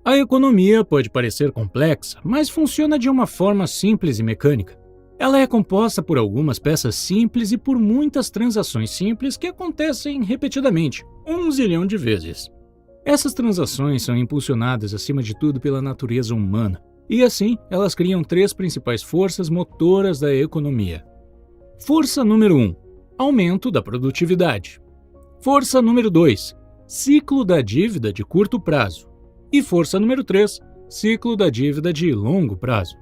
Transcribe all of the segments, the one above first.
A economia pode parecer complexa, mas funciona de uma forma simples e mecânica. Ela é composta por algumas peças simples e por muitas transações simples que acontecem repetidamente, 1 zilhão de vezes. Essas transações são impulsionadas acima de tudo pela natureza humana, e assim elas criam três principais forças motoras da economia. Força número 1: aumento da produtividade. Força número 2: ciclo da dívida de curto prazo. E força número 3: ciclo da dívida de longo prazo.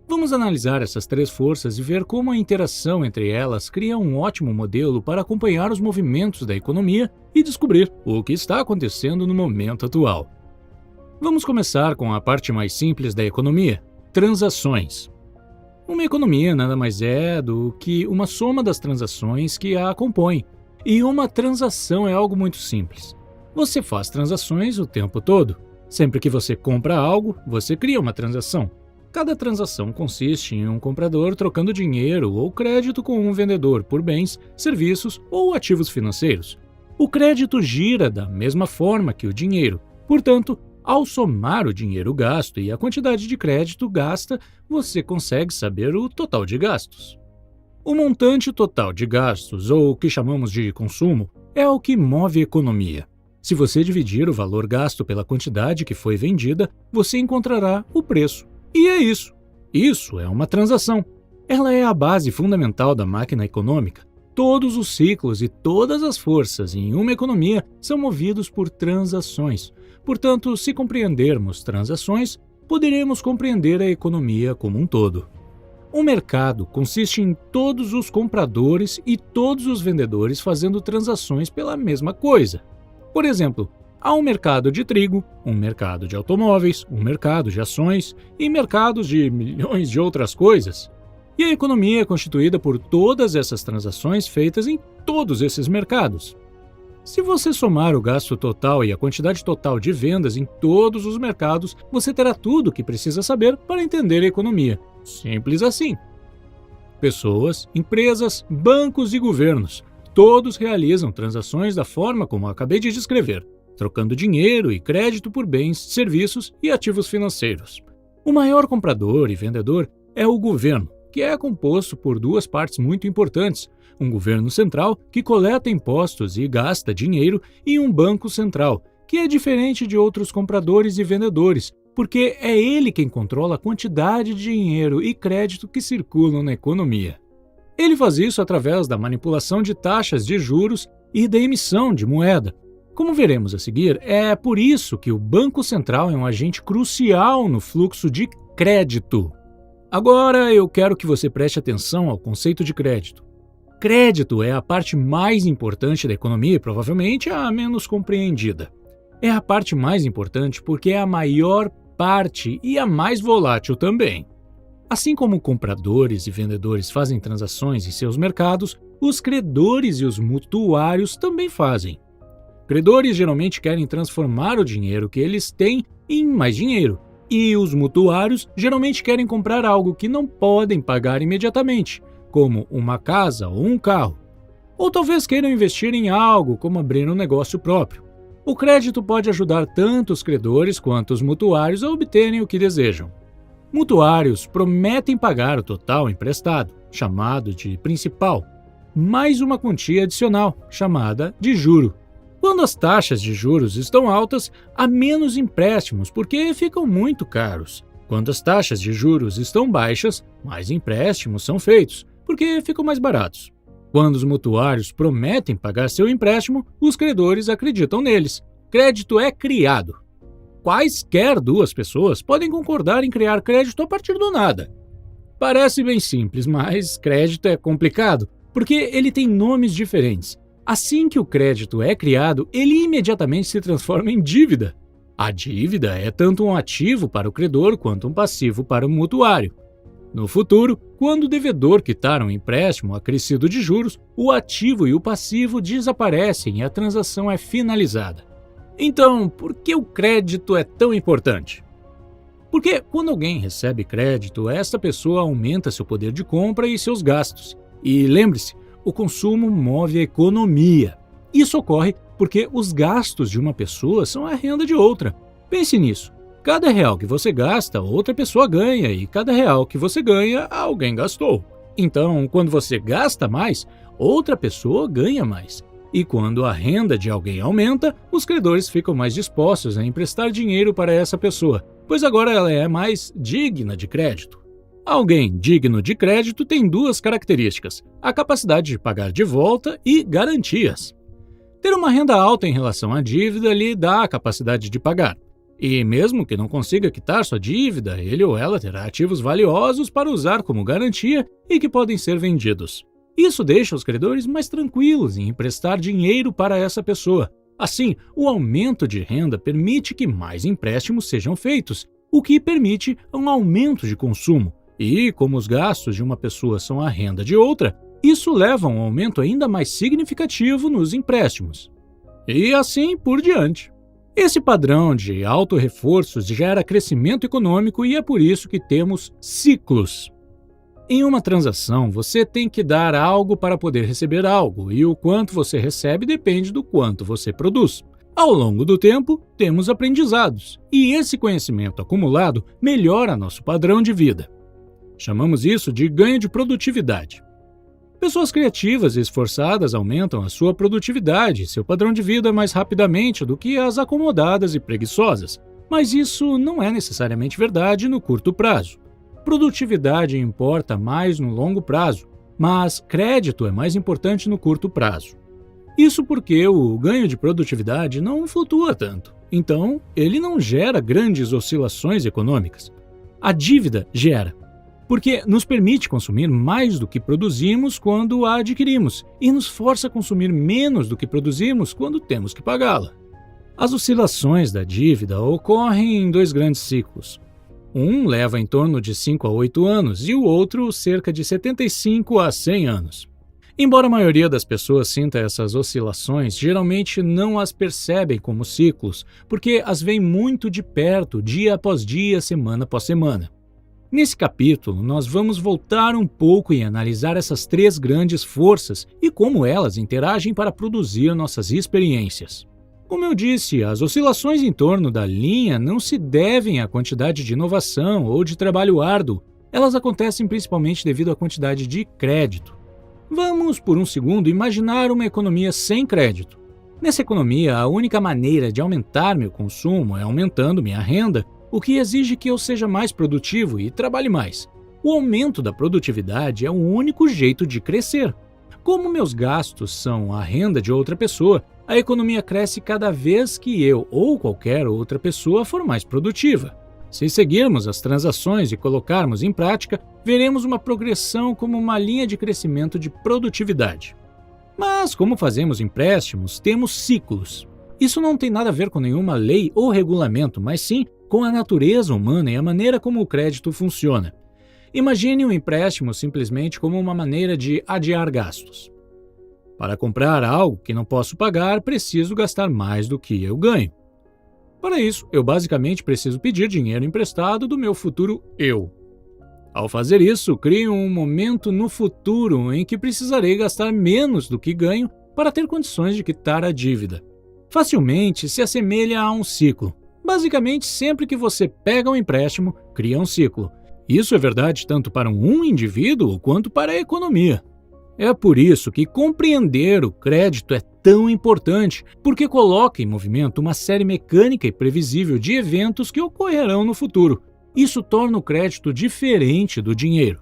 Vamos analisar essas três forças e ver como a interação entre elas cria um ótimo modelo para acompanhar os movimentos da economia e descobrir o que está acontecendo no momento atual. Vamos começar com a parte mais simples da economia: transações. Uma economia nada mais é do que uma soma das transações que a compõem, e uma transação é algo muito simples. Você faz transações o tempo todo. Sempre que você compra algo, você cria uma transação. Cada transação consiste em um comprador trocando dinheiro ou crédito com um vendedor por bens, serviços ou ativos financeiros. O crédito gira da mesma forma que o dinheiro. Portanto, ao somar o dinheiro gasto e a quantidade de crédito gasta, você consegue saber o total de gastos. O montante total de gastos, ou o que chamamos de consumo, é o que move a economia. Se você dividir o valor gasto pela quantidade que foi vendida, você encontrará o preço. E é isso. Isso é uma transação. Ela é a base fundamental da máquina econômica. Todos os ciclos e todas as forças em uma economia são movidos por transações. Portanto, se compreendermos transações, poderemos compreender a economia como um todo. O mercado consiste em todos os compradores e todos os vendedores fazendo transações pela mesma coisa. Por exemplo, há um mercado de trigo, um mercado de automóveis, um mercado de ações e mercados de milhões de outras coisas. E a economia é constituída por todas essas transações feitas em todos esses mercados. Se você somar o gasto total e a quantidade total de vendas em todos os mercados, você terá tudo o que precisa saber para entender a economia. Simples assim. Pessoas, empresas, bancos e governos, todos realizam transações da forma como acabei de descrever, trocando dinheiro e crédito por bens, serviços e ativos financeiros. O maior comprador e vendedor é o governo, que é composto por duas partes muito importantes: um governo central, que coleta impostos e gasta dinheiro, e um banco central, que é diferente de outros compradores e vendedores, porque é ele quem controla a quantidade de dinheiro e crédito que circulam na economia. Ele faz isso através da manipulação de taxas de juros e da emissão de moeda. Como veremos a seguir, é por isso que o Banco Central é um agente crucial no fluxo de crédito. Agora eu quero que você preste atenção ao conceito de crédito. Crédito é a parte mais importante da economia e provavelmente a menos compreendida. É a parte mais importante porque é a maior parte e a mais volátil também. Assim como compradores e vendedores fazem transações em seus mercados, os credores e os mutuários também fazem. Credores geralmente querem transformar o dinheiro que eles têm em mais dinheiro, e os mutuários geralmente querem comprar algo que não podem pagar imediatamente, como uma casa ou um carro. Ou talvez queiram investir em algo, como abrir um negócio próprio. O crédito pode ajudar tanto os credores quanto os mutuários a obterem o que desejam. Mutuários prometem pagar o total emprestado, chamado de principal, mais uma quantia adicional, chamada de juro. Quando as taxas de juros estão altas, há menos empréstimos porque ficam muito caros. Quando as taxas de juros estão baixas, mais empréstimos são feitos, porque ficam mais baratos. Quando os mutuários prometem pagar seu empréstimo, os credores acreditam neles. Crédito é criado. Quaisquer duas pessoas podem concordar em criar crédito a partir do nada. Parece bem simples, mas crédito é complicado, porque ele tem nomes diferentes. Assim que o crédito é criado, ele imediatamente se transforma em dívida. A dívida é tanto um ativo para o credor quanto um passivo para o mutuário. No futuro, quando o devedor quitar um empréstimo acrescido de juros, o ativo e o passivo desaparecem e a transação é finalizada. Então, por que o crédito é tão importante? Porque quando alguém recebe crédito, esta pessoa aumenta seu poder de compra e seus gastos. E lembre-se, o consumo move a economia. Isso ocorre porque os gastos de uma pessoa são a renda de outra. Pense nisso. Cada real que você gasta, outra pessoa ganha, e cada real que você ganha, alguém gastou. Então, quando você gasta mais, outra pessoa ganha mais. E quando a renda de alguém aumenta, os credores ficam mais dispostos a emprestar dinheiro para essa pessoa, pois agora ela é mais digna de crédito. Alguém digno de crédito tem duas características: a capacidade de pagar de volta e garantias. Ter uma renda alta em relação à dívida lhe dá a capacidade de pagar. E mesmo que não consiga quitar sua dívida, ele ou ela terá ativos valiosos para usar como garantia e que podem ser vendidos. Isso deixa os credores mais tranquilos em emprestar dinheiro para essa pessoa. Assim, o aumento de renda permite que mais empréstimos sejam feitos, o que permite um aumento de consumo. E, como os gastos de uma pessoa são a renda de outra, isso leva a um aumento ainda mais significativo nos empréstimos. E assim por diante. Esse padrão de autorreforços gera crescimento econômico e é por isso que temos ciclos. Em uma transação, você tem que dar algo para poder receber algo, e o quanto você recebe depende do quanto você produz. Ao longo do tempo, temos aprendizados, e esse conhecimento acumulado melhora nosso padrão de vida. Chamamos isso de ganho de produtividade. Pessoas criativas e esforçadas aumentam a sua produtividade e seu padrão de vida mais rapidamente do que as acomodadas e preguiçosas, mas isso não é necessariamente verdade no curto prazo. Produtividade importa mais no longo prazo, mas crédito é mais importante no curto prazo. Isso porque o ganho de produtividade não flutua tanto, então ele não gera grandes oscilações econômicas. A dívida gera, porque nos permite consumir mais do que produzimos quando a adquirimos e nos força a consumir menos do que produzimos quando temos que pagá-la. As oscilações da dívida ocorrem em dois grandes ciclos. Um leva em torno de 5 a 8 anos e o outro cerca de 75 a 100 anos. Embora a maioria das pessoas sinta essas oscilações, geralmente não as percebem como ciclos, porque as veem muito de perto, dia após dia, semana após semana. Nesse capítulo, nós vamos voltar um pouco e analisar essas três grandes forças e como elas interagem para produzir nossas experiências. Como eu disse, as oscilações em torno da linha não se devem à quantidade de inovação ou de trabalho árduo, elas acontecem principalmente devido à quantidade de crédito. Vamos, por um segundo, imaginar uma economia sem crédito. Nessa economia, a única maneira de aumentar meu consumo é aumentando minha renda, o que exige que eu seja mais produtivo e trabalhe mais. O aumento da produtividade é o único jeito de crescer. Como meus gastos são a renda de outra pessoa, a economia cresce cada vez que eu ou qualquer outra pessoa for mais produtiva. Se seguirmos as transações e colocarmos em prática, veremos uma progressão como uma linha de crescimento de produtividade. Mas, como fazemos empréstimos, temos ciclos. Isso não tem nada a ver com nenhuma lei ou regulamento, mas sim com a natureza humana e a maneira como o crédito funciona. Imagine um empréstimo simplesmente como uma maneira de adiar gastos. Para comprar algo que não posso pagar, preciso gastar mais do que eu ganho. Para isso, eu basicamente preciso pedir dinheiro emprestado do meu futuro eu. Ao fazer isso, crio um momento no futuro em que precisarei gastar menos do que ganho para ter condições de quitar a dívida. Facilmente se assemelha a um ciclo. Basicamente, sempre que você pega um empréstimo, cria um ciclo. Isso é verdade tanto para um indivíduo quanto para a economia. É por isso que compreender o crédito é tão importante, porque coloca em movimento uma série mecânica e previsível de eventos que ocorrerão no futuro. Isso torna o crédito diferente do dinheiro.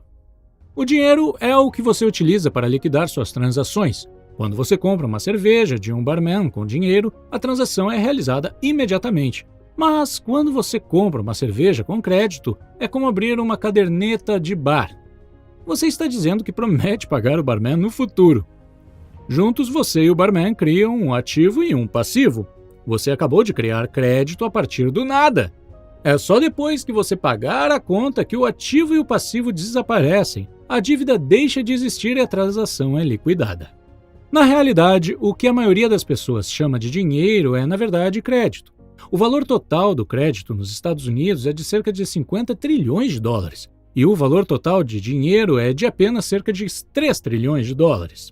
O dinheiro é o que você utiliza para liquidar suas transações. Quando você compra uma cerveja de um barman com dinheiro, a transação é realizada imediatamente. Mas quando você compra uma cerveja com crédito, é como abrir uma caderneta de bar. Você está dizendo que promete pagar o barman no futuro. Juntos, você e o barman criam um ativo e um passivo. Você acabou de criar crédito a partir do nada. É só depois que você pagar a conta que o ativo e o passivo desaparecem, a dívida deixa de existir e a transação é liquidada. Na realidade, o que a maioria das pessoas chama de dinheiro é, na verdade, crédito. O valor total do crédito nos Estados Unidos é de cerca de 50 trilhões de dólares, e o valor total de dinheiro é de apenas cerca de 3 trilhões de dólares.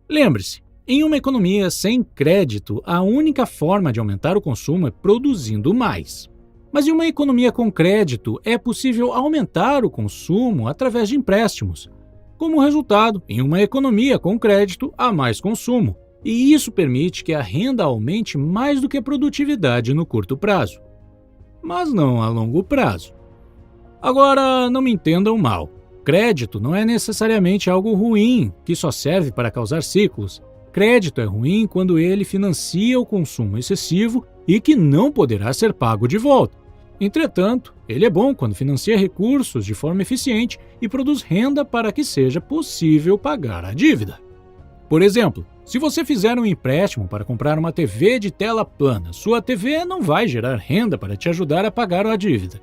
Lembre-se, em uma economia sem crédito, a única forma de aumentar o consumo é produzindo mais. Mas em uma economia com crédito, é possível aumentar o consumo através de empréstimos. Como resultado, em uma economia com crédito, há mais consumo, e isso permite que a renda aumente mais do que a produtividade no curto prazo. Mas não a longo prazo. Agora, não me entendam mal. Crédito não é necessariamente algo ruim, que só serve para causar ciclos. Crédito é ruim quando ele financia o consumo excessivo e que não poderá ser pago de volta. Entretanto, ele é bom quando financia recursos de forma eficiente e produz renda para que seja possível pagar a dívida. Por exemplo, se você fizer um empréstimo para comprar uma TV de tela plana, sua TV não vai gerar renda para te ajudar a pagar a dívida.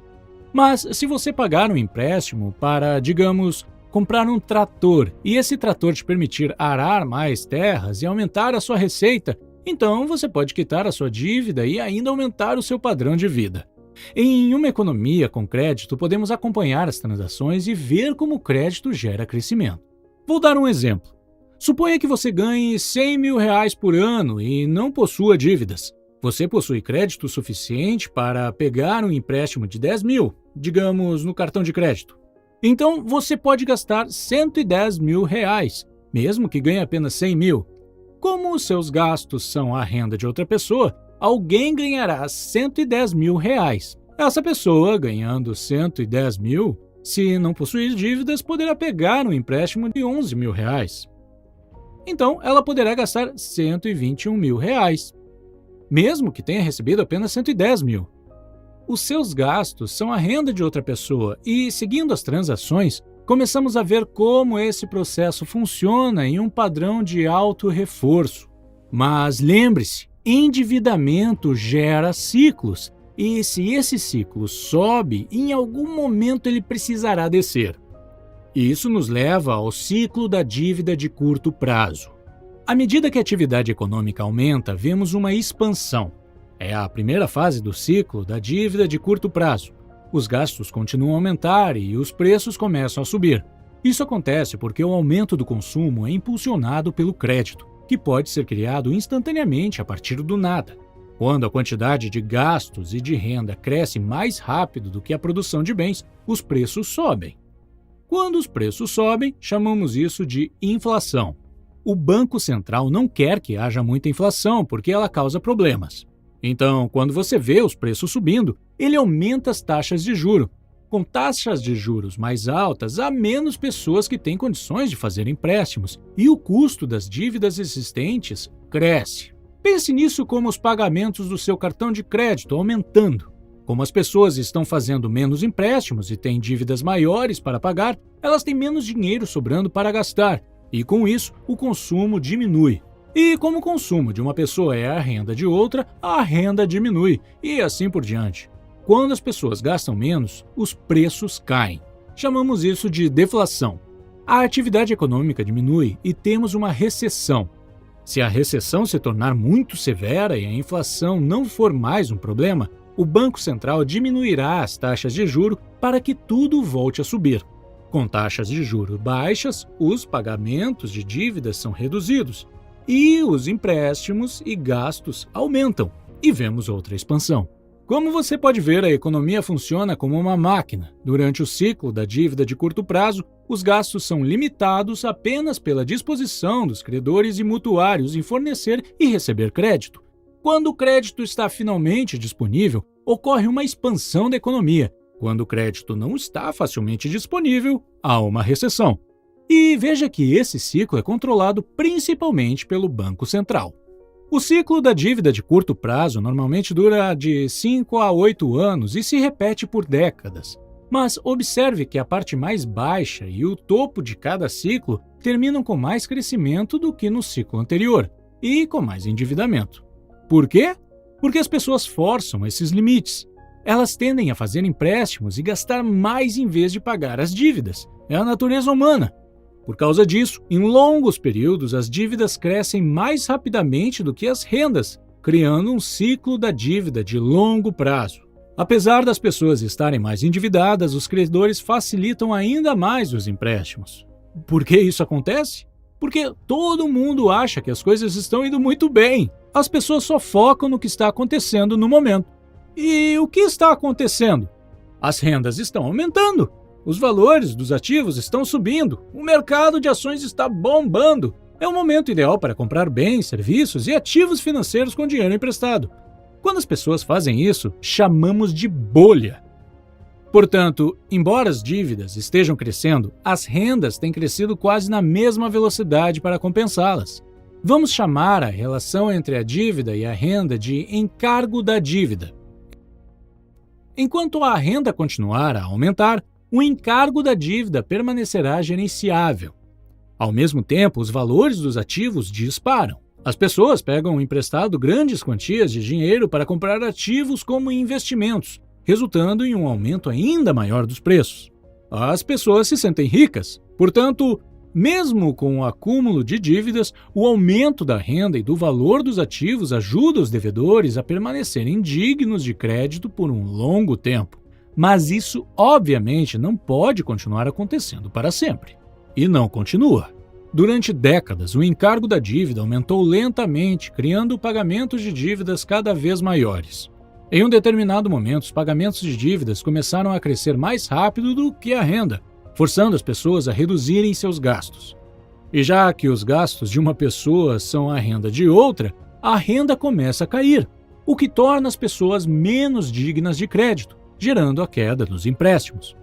Mas se você pagar um empréstimo para, digamos, comprar um trator e esse trator te permitir arar mais terras e aumentar a sua receita, então você pode quitar a sua dívida e ainda aumentar o seu padrão de vida. Em uma economia com crédito, podemos acompanhar as transações e ver como o crédito gera crescimento. Vou dar um exemplo. Suponha que você ganhe R$100 mil por ano e não possua dívidas. Você possui crédito suficiente para pegar um empréstimo de 10 mil, digamos, no cartão de crédito. Então, você pode gastar R$110 mil, mesmo que ganhe apenas 100 mil. Como os seus gastos são a renda de outra pessoa, alguém ganhará R$110 mil. Essa pessoa, ganhando 110 mil, se não possuir dívidas, poderá pegar um empréstimo de 11 mil. Então, ela poderá gastar R$121 mil, mesmo que tenha recebido apenas 110 mil. Os seus gastos são a renda de outra pessoa e, seguindo as transações, começamos a ver como esse processo funciona em um padrão de auto-reforço. Mas lembre-se, endividamento gera ciclos, e se esse ciclo sobe, em algum momento ele precisará descer. Isso nos leva ao ciclo da dívida de curto prazo. À medida que a atividade econômica aumenta, vemos uma expansão. É a primeira fase do ciclo da dívida de curto prazo. Os gastos continuam a aumentar e os preços começam a subir. Isso acontece porque o aumento do consumo é impulsionado pelo crédito, que pode ser criado instantaneamente a partir do nada. Quando a quantidade de gastos e de renda cresce mais rápido do que a produção de bens, os preços sobem. Quando os preços sobem, chamamos isso de inflação. O Banco Central não quer que haja muita inflação porque ela causa problemas. Então, quando você vê os preços subindo, ele aumenta as taxas de juros. Com taxas de juros mais altas, há menos pessoas que têm condições de fazer empréstimos e o custo das dívidas existentes cresce. Pense nisso como os pagamentos do seu cartão de crédito aumentando. Como as pessoas estão fazendo menos empréstimos e têm dívidas maiores para pagar, elas têm menos dinheiro sobrando para gastar, e com isso o consumo diminui. E como o consumo de uma pessoa é a renda de outra, a renda diminui, e assim por diante. Quando as pessoas gastam menos, os preços caem. Chamamos isso de deflação. A atividade econômica diminui e temos uma recessão. Se a recessão se tornar muito severa e a inflação não for mais um problema, o Banco Central diminuirá as taxas de juros para que tudo volte a subir. Com taxas de juros baixas, os pagamentos de dívidas são reduzidos e os empréstimos e gastos aumentam, e vemos outra expansão. Como você pode ver, a economia funciona como uma máquina. Durante o ciclo da dívida de curto prazo, os gastos são limitados apenas pela disposição dos credores e mutuários em fornecer e receber crédito. Quando o crédito está finalmente disponível, ocorre uma expansão da economia. Quando o crédito não está facilmente disponível, há uma recessão. E veja que esse ciclo é controlado principalmente pelo Banco Central. O ciclo da dívida de curto prazo normalmente dura de 5 a 8 anos e se repete por décadas. Mas observe que a parte mais baixa e o topo de cada ciclo terminam com mais crescimento do que no ciclo anterior e com mais endividamento. Por quê? Porque as pessoas forçam esses limites. Elas tendem a fazer empréstimos e gastar mais em vez de pagar as dívidas. É a natureza humana. Por causa disso, em longos períodos, as dívidas crescem mais rapidamente do que as rendas, criando um ciclo da dívida de longo prazo. Apesar das pessoas estarem mais endividadas, os credores facilitam ainda mais os empréstimos. Por que isso acontece? Porque todo mundo acha que as coisas estão indo muito bem. As pessoas só focam no que está acontecendo no momento. E o que está acontecendo? As rendas estão aumentando, os valores dos ativos estão subindo, o mercado de ações está bombando. É o momento ideal para comprar bens, serviços e ativos financeiros com dinheiro emprestado. Quando as pessoas fazem isso, chamamos de bolha. Portanto, embora as dívidas estejam crescendo, as rendas têm crescido quase na mesma velocidade para compensá-las. Vamos chamar a relação entre a dívida e a renda de encargo da dívida. Enquanto a renda continuar a aumentar, o encargo da dívida permanecerá gerenciável. Ao mesmo tempo, os valores dos ativos disparam. As pessoas pegam emprestado grandes quantias de dinheiro para comprar ativos como investimentos, resultando em um aumento ainda maior dos preços. As pessoas se sentem ricas, portanto, mesmo com o acúmulo de dívidas, o aumento da renda e do valor dos ativos ajuda os devedores a permanecerem dignos de crédito por um longo tempo. Mas isso, obviamente, não pode continuar acontecendo para sempre. E não continua. Durante décadas, o encargo da dívida aumentou lentamente, criando pagamentos de dívidas cada vez maiores. Em um determinado momento, os pagamentos de dívidas começaram a crescer mais rápido do que a renda, forçando as pessoas a reduzirem seus gastos. E já que os gastos de uma pessoa são a renda de outra, a renda começa a cair, o que torna as pessoas menos dignas de crédito, gerando a queda nos empréstimos.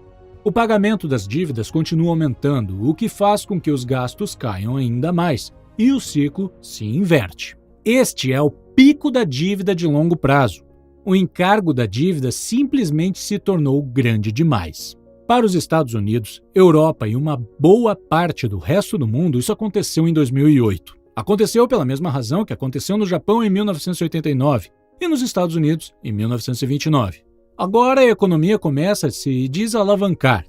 O pagamento das dívidas continua aumentando, o que faz com que os gastos caiam ainda mais, e o ciclo se inverte. Este é o pico da dívida de longo prazo. O encargo da dívida simplesmente se tornou grande demais. Para os Estados Unidos, Europa e uma boa parte do resto do mundo, isso aconteceu em 2008. Aconteceu pela mesma razão que aconteceu no Japão em 1989 e nos Estados Unidos em 1929. Agora a economia começa a se desalavancar.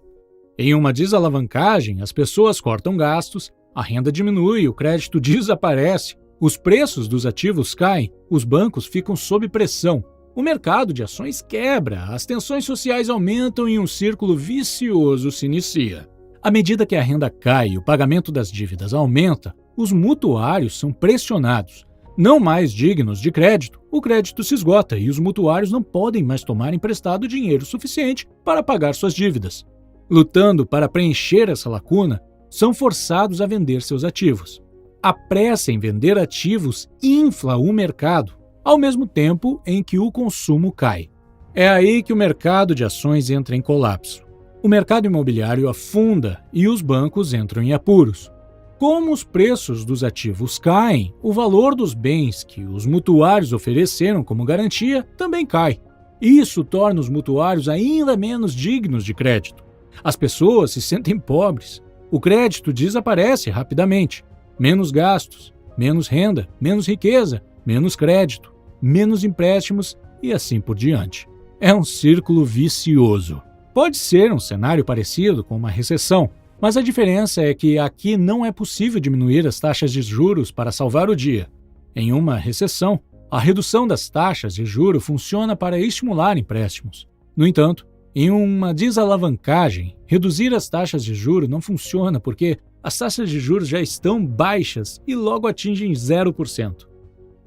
Em uma desalavancagem, as pessoas cortam gastos, a renda diminui, o crédito desaparece, os preços dos ativos caem, os bancos ficam sob pressão, o mercado de ações quebra, as tensões sociais aumentam e um círculo vicioso se inicia. À medida que a renda cai e o pagamento das dívidas aumenta, os mutuários são pressionados. Não mais dignos de crédito, o crédito se esgota e os mutuários não podem mais tomar emprestado dinheiro suficiente para pagar suas dívidas. Lutando para preencher essa lacuna, são forçados a vender seus ativos. A pressa em vender ativos infla o mercado, ao mesmo tempo em que o consumo cai. É aí que o mercado de ações entra em colapso. O mercado imobiliário afunda e os bancos entram em apuros. Como os preços dos ativos caem, o valor dos bens que os mutuários ofereceram como garantia também cai. Isso torna os mutuários ainda menos dignos de crédito. As pessoas se sentem pobres. O crédito desaparece rapidamente. Menos gastos, menos renda, menos riqueza, menos crédito, menos empréstimos e assim por diante. É um círculo vicioso. Pode ser um cenário parecido com uma recessão, mas a diferença é que aqui não é possível diminuir as taxas de juros para salvar o dia. Em uma recessão, a redução das taxas de juros funciona para estimular empréstimos. No entanto, em uma desalavancagem, reduzir as taxas de juros não funciona porque as taxas de juros já estão baixas e logo atingem 0%.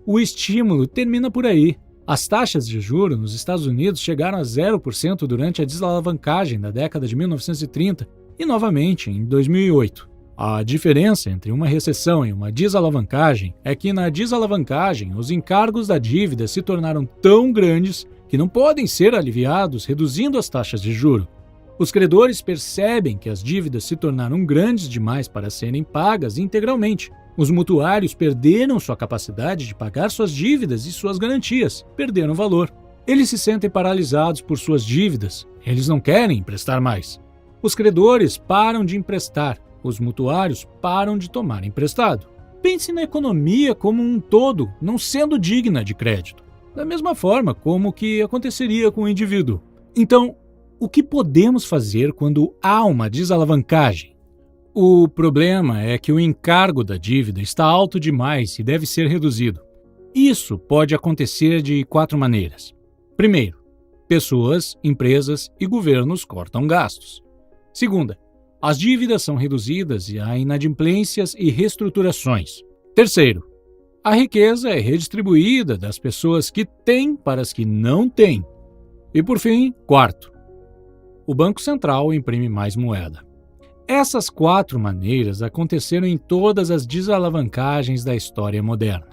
O estímulo termina por aí. As taxas de juros nos Estados Unidos chegaram a 0% durante a desalavancagem da década de 1930 e novamente em 2008. A diferença entre uma recessão e uma desalavancagem é que na desalavancagem os encargos da dívida se tornaram tão grandes que não podem ser aliviados reduzindo as taxas de juros. Os credores percebem que as dívidas se tornaram grandes demais para serem pagas integralmente. Os mutuários perderam sua capacidade de pagar suas dívidas e suas garantias, perderam valor. Eles se sentem paralisados por suas dívidas, eles não querem emprestar mais. Os credores param de emprestar, os mutuários param de tomar emprestado. Pense na economia como um todo, não sendo digna de crédito, da mesma forma como o que aconteceria com o indivíduo. Então, o que podemos fazer quando há uma desalavancagem? O problema é que o encargo da dívida está alto demais e deve ser reduzido. Isso pode acontecer de 4 maneiras. Primeiro, pessoas, empresas e governos cortam gastos. Segunda, as dívidas são reduzidas e há inadimplências e reestruturações. Terceiro, a riqueza é redistribuída das pessoas que têm para as que não têm. E por fim, quarto, o Banco Central imprime mais moeda. Essas 4 maneiras aconteceram em todas as desalavancagens da história moderna.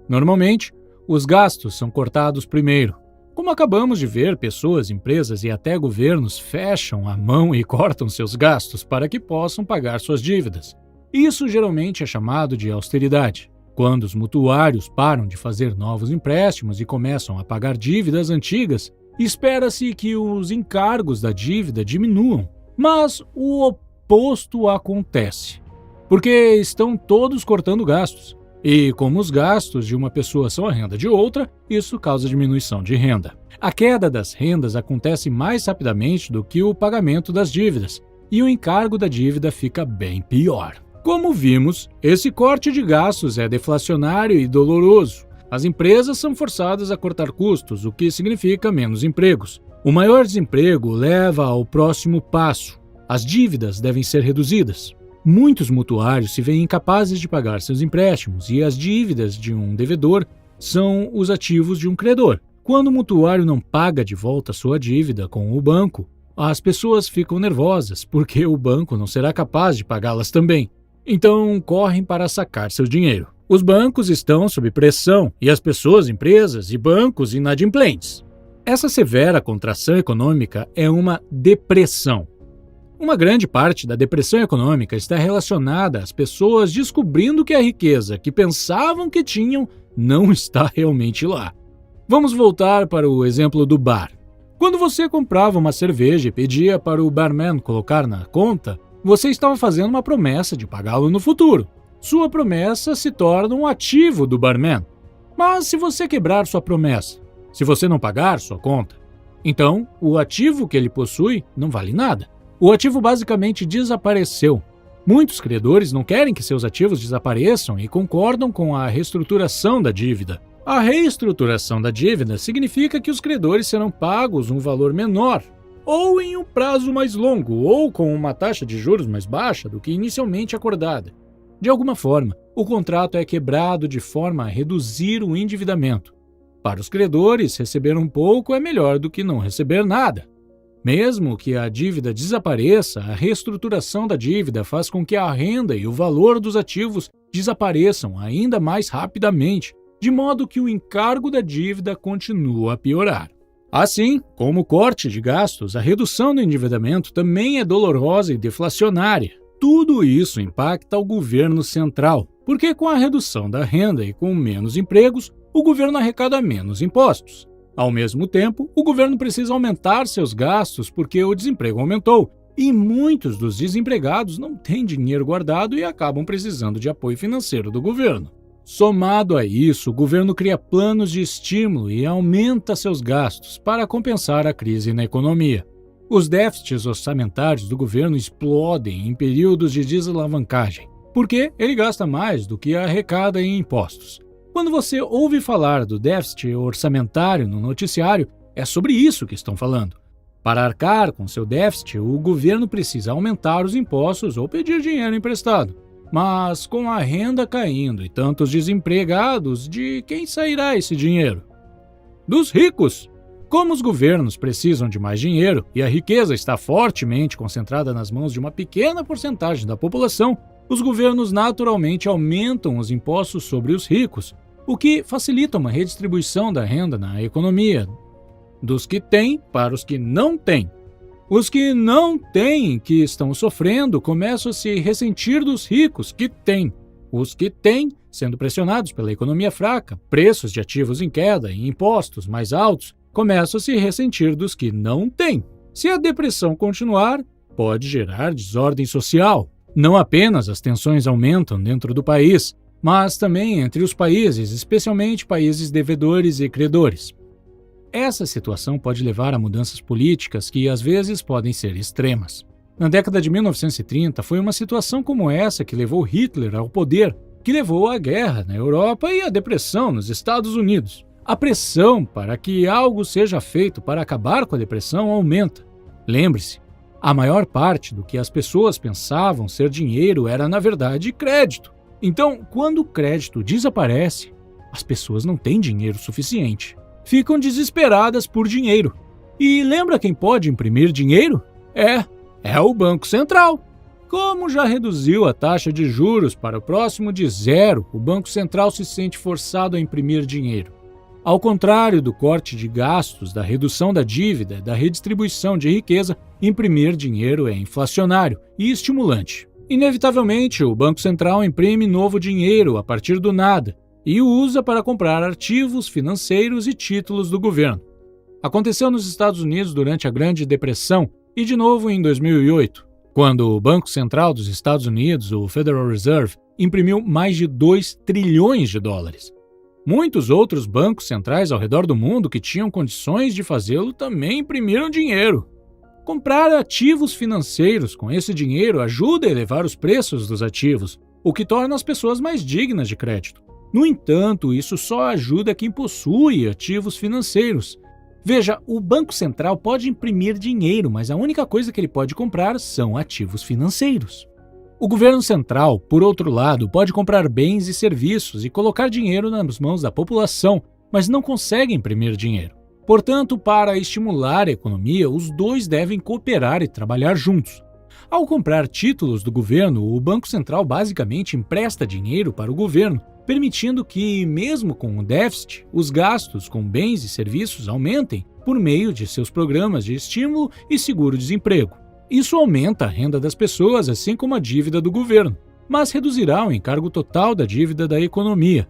Normalmente, os gastos são cortados primeiro. Como acabamos de ver, pessoas, empresas e até governos fecham a mão e cortam seus gastos para que possam pagar suas dívidas. Isso geralmente é chamado de austeridade. Quando os mutuários param de fazer novos empréstimos e começam a pagar dívidas antigas, espera-se que os encargos da dívida diminuam. Mas o oposto acontece, porque estão todos cortando gastos. E como os gastos de uma pessoa são a renda de outra, isso causa diminuição de renda. A queda das rendas acontece mais rapidamente do que o pagamento das dívidas, e o encargo da dívida fica bem pior. Como vimos, esse corte de gastos é deflacionário e doloroso. As empresas são forçadas a cortar custos, o que significa menos empregos. O maior desemprego leva ao próximo passo. As dívidas devem ser reduzidas. Muitos mutuários se veem incapazes de pagar seus empréstimos e as dívidas de um devedor são os ativos de um credor. Quando o mutuário não paga de volta sua dívida com o banco, as pessoas ficam nervosas porque o banco não será capaz de pagá-las também. Então, correm para sacar seu dinheiro. Os bancos estão sob pressão e as pessoas, empresas e bancos inadimplentes. Essa severa contração econômica é uma depressão. Uma grande parte da depressão econômica está relacionada às pessoas descobrindo que a riqueza que pensavam que tinham não está realmente lá. Vamos voltar para o exemplo do bar. Quando você comprava uma cerveja e pedia para o barman colocar na conta, você estava fazendo uma promessa de pagá-lo no futuro. Sua promessa se torna um ativo do barman. Mas se você quebrar sua promessa, se você não pagar sua conta, então o ativo que ele possui não vale nada. O ativo basicamente desapareceu. Muitos credores não querem que seus ativos desapareçam e concordam com a reestruturação da dívida. A reestruturação da dívida significa que os credores serão pagos um valor menor, ou em um prazo mais longo, ou com uma taxa de juros mais baixa do que inicialmente acordada. De alguma forma, o contrato é quebrado de forma a reduzir o endividamento. Para os credores, receber um pouco é melhor do que não receber nada. Mesmo que a dívida desapareça, a reestruturação da dívida faz com que a renda e o valor dos ativos desapareçam ainda mais rapidamente, de modo que o encargo da dívida continua a piorar. Assim, como o corte de gastos, a redução do endividamento também é dolorosa e deflacionária. Tudo isso impacta o governo central, porque com a redução da renda e com menos empregos, o governo arrecada menos impostos. Ao mesmo tempo, o governo precisa aumentar seus gastos porque o desemprego aumentou e muitos dos desempregados não têm dinheiro guardado e acabam precisando de apoio financeiro do governo. Somado a isso, o governo cria planos de estímulo e aumenta seus gastos para compensar a crise na economia. Os déficits orçamentários do governo explodem em períodos de desalavancagem, porque ele gasta mais do que arrecada em impostos. Quando você ouve falar do déficit orçamentário no noticiário, é sobre isso que estão falando. Para arcar com seu déficit, o governo precisa aumentar os impostos ou pedir dinheiro emprestado. Mas com a renda caindo e tantos desempregados, de quem sairá esse dinheiro? Dos ricos! Como os governos precisam de mais dinheiro e a riqueza está fortemente concentrada nas mãos de uma pequena porcentagem da população, os governos naturalmente aumentam os impostos sobre os ricos, o que facilita uma redistribuição da renda na economia, dos que têm para os que não têm. Os que não têm, que estão sofrendo, começam a se ressentir dos ricos que têm. Os que têm, sendo pressionados pela economia fraca, preços de ativos em queda e impostos mais altos, começam a se ressentir dos que não têm. Se a depressão continuar, pode gerar desordem social. Não apenas as tensões aumentam dentro do país, mas também entre os países, especialmente países devedores e credores. Essa situação pode levar a mudanças políticas que, às vezes, podem ser extremas. Na década de 1930, foi uma situação como essa que levou Hitler ao poder, que levou à guerra na Europa e à depressão nos Estados Unidos. A pressão para que algo seja feito para acabar com a depressão aumenta. Lembre-se, a maior parte do que as pessoas pensavam ser dinheiro era, na verdade, crédito. Então, quando o crédito desaparece, as pessoas não têm dinheiro suficiente. Ficam desesperadas por dinheiro. E lembra quem pode imprimir dinheiro? É o Banco Central. Como já reduziu a taxa de juros para o próximo de zero, o Banco Central se sente forçado a imprimir dinheiro. Ao contrário do corte de gastos, da redução da dívida, da redistribuição de riqueza, imprimir dinheiro é inflacionário e estimulante. Inevitavelmente, o Banco Central imprime novo dinheiro a partir do nada e o usa para comprar ativos financeiros e títulos do governo. Aconteceu nos Estados Unidos durante a Grande Depressão e de novo em 2008, quando o Banco Central dos Estados Unidos, o Federal Reserve, imprimiu mais de 2 trilhões de dólares. Muitos outros bancos centrais ao redor do mundo que tinham condições de fazê-lo também imprimiram dinheiro. Comprar ativos financeiros com esse dinheiro ajuda a elevar os preços dos ativos, o que torna as pessoas mais dignas de crédito. No entanto, isso só ajuda quem possui ativos financeiros. Veja, o Banco Central pode imprimir dinheiro, mas a única coisa que ele pode comprar são ativos financeiros. O governo central, por outro lado, pode comprar bens e serviços e colocar dinheiro nas mãos da população, mas não consegue imprimir dinheiro. Portanto, para estimular a economia, os dois devem cooperar e trabalhar juntos. Ao comprar títulos do governo, o Banco Central basicamente empresta dinheiro para o governo, permitindo que, mesmo com o déficit, os gastos com bens e serviços aumentem por meio de seus programas de estímulo e seguro-desemprego. Isso aumenta a renda das pessoas, assim como a dívida do governo, mas reduzirá o encargo total da dívida da economia.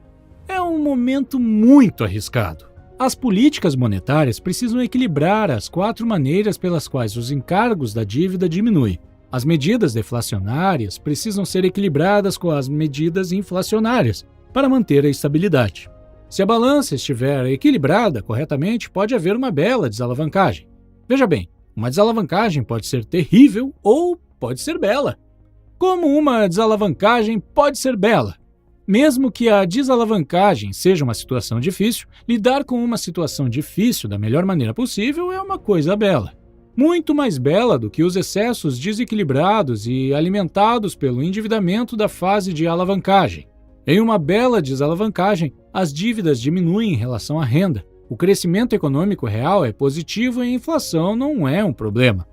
É um momento muito arriscado. As políticas monetárias precisam equilibrar as 4 maneiras pelas quais os encargos da dívida diminuem. As medidas deflacionárias precisam ser equilibradas com as medidas inflacionárias para manter a estabilidade. Se a balança estiver equilibrada corretamente, pode haver uma bela desalavancagem. Veja bem, uma desalavancagem pode ser terrível ou pode ser bela. Como uma desalavancagem pode ser bela? Mesmo que a desalavancagem seja uma situação difícil, lidar com uma situação difícil da melhor maneira possível é uma coisa bela. Muito mais bela do que os excessos desequilibrados e alimentados pelo endividamento da fase de alavancagem. Em uma bela desalavancagem, as dívidas diminuem em relação à renda. O crescimento econômico real é positivo e a inflação não é um problema.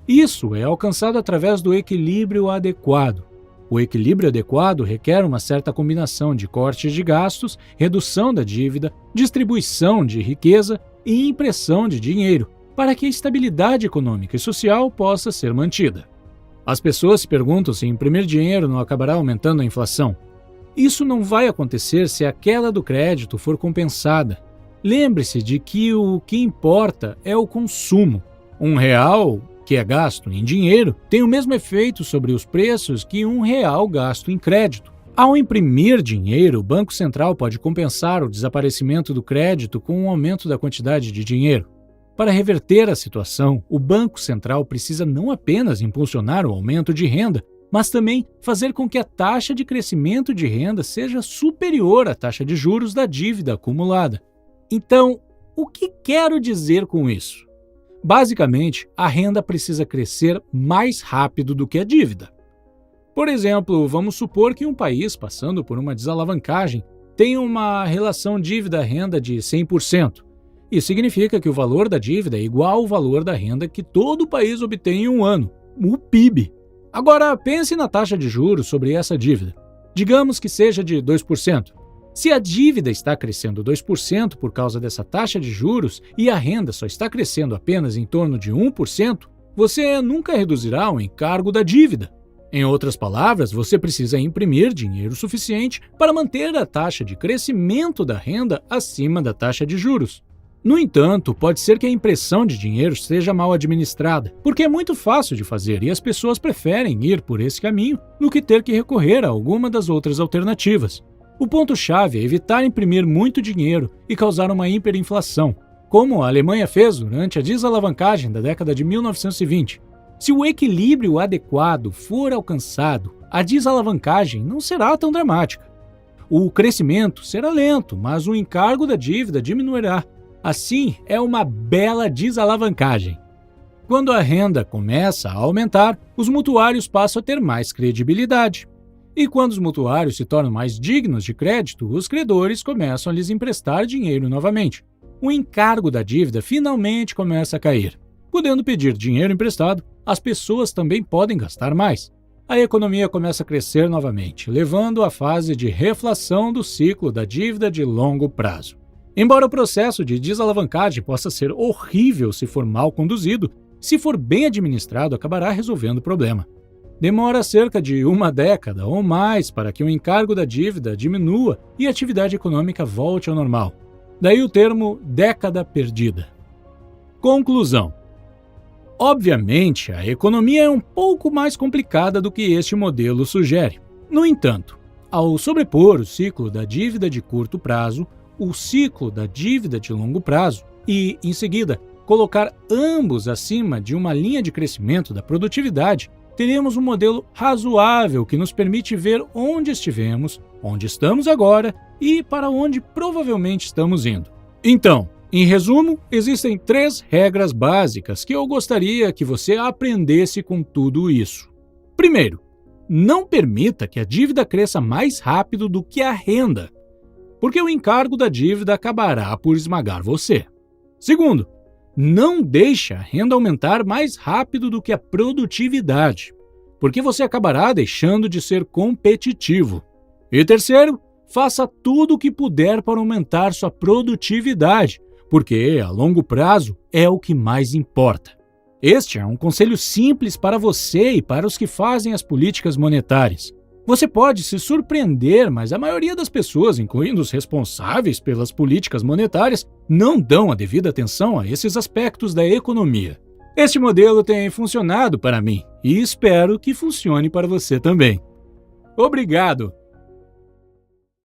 Isso é alcançado através do equilíbrio adequado. O equilíbrio adequado requer uma certa combinação de cortes de gastos, redução da dívida, distribuição de riqueza e impressão de dinheiro, para que a estabilidade econômica e social possa ser mantida. As pessoas se perguntam se imprimir dinheiro não acabará aumentando a inflação. Isso não vai acontecer se a queda do crédito for compensada. Lembre-se de que o que importa é o consumo. R$1 que é gasto em dinheiro tem o mesmo efeito sobre os preços que R$1 gasto em crédito. Ao imprimir dinheiro, o Banco Central pode compensar o desaparecimento do crédito com um aumento da quantidade de dinheiro. Para reverter a situação, o Banco Central precisa não apenas impulsionar o aumento de renda, mas também fazer com que a taxa de crescimento de renda seja superior à taxa de juros da dívida acumulada. Então, o que quero dizer com isso? Basicamente, a renda precisa crescer mais rápido do que a dívida. Por exemplo, vamos supor que um país passando por uma desalavancagem tenha uma relação dívida-renda de 100%. Isso significa que o valor da dívida é igual ao valor da renda que todo o país obtém em um ano, o PIB. Agora, pense na taxa de juros sobre essa dívida. Digamos que seja de 2%. Se a dívida está crescendo 2% por causa dessa taxa de juros e a renda só está crescendo apenas em torno de 1%, você nunca reduzirá o encargo da dívida. Em outras palavras, você precisa imprimir dinheiro suficiente para manter a taxa de crescimento da renda acima da taxa de juros. No entanto, pode ser que a impressão de dinheiro seja mal administrada, porque é muito fácil de fazer e as pessoas preferem ir por esse caminho do que ter que recorrer a alguma das outras alternativas. O ponto-chave é evitar imprimir muito dinheiro e causar uma hiperinflação, como a Alemanha fez durante a desalavancagem da década de 1920. Se o equilíbrio adequado for alcançado, a desalavancagem não será tão dramática. O crescimento será lento, mas o encargo da dívida diminuirá. Assim, é uma bela desalavancagem. Quando a renda começa a aumentar, os mutuários passam a ter mais credibilidade. E quando os mutuários se tornam mais dignos de crédito, os credores começam a lhes emprestar dinheiro novamente. o encargo da dívida finalmente começa a cair. Podendo pedir dinheiro emprestado, as pessoas também podem gastar mais. A economia começa a crescer novamente, levando à fase de reflação do ciclo da dívida de longo prazo. Embora o processo de desalavancagem possa ser horrível se for mal conduzido, se for bem administrado, acabará resolvendo o problema. Demora cerca de uma década ou mais para que o encargo da dívida diminua e a atividade econômica volte ao normal. Daí o termo década perdida. Conclusão. Obviamente, a economia é um pouco mais complicada do que este modelo sugere. No entanto, ao sobrepor o ciclo da dívida de curto prazo, o ciclo da dívida de longo prazo e, em seguida, colocar ambos acima de uma linha de crescimento da produtividade, teremos um modelo razoável que nos permite ver onde estivemos, onde estamos agora e para onde provavelmente estamos indo. Então, em resumo, existem 3 regras básicas que eu gostaria que você aprendesse com tudo isso. Primeiro, não permita que a dívida cresça mais rápido do que a renda, porque o encargo da dívida acabará por esmagar você. Segundo, não deixe a renda aumentar mais rápido do que a produtividade, porque você acabará deixando de ser competitivo. E terceiro, faça tudo o que puder para aumentar sua produtividade, porque a longo prazo é o que mais importa. Este é um conselho simples para você e para os que fazem as políticas monetárias. Você pode se surpreender, mas a maioria das pessoas, incluindo os responsáveis pelas políticas monetárias, não dão a devida atenção a esses aspectos da economia. Este modelo tem funcionado para mim e espero que funcione para você também. Obrigado!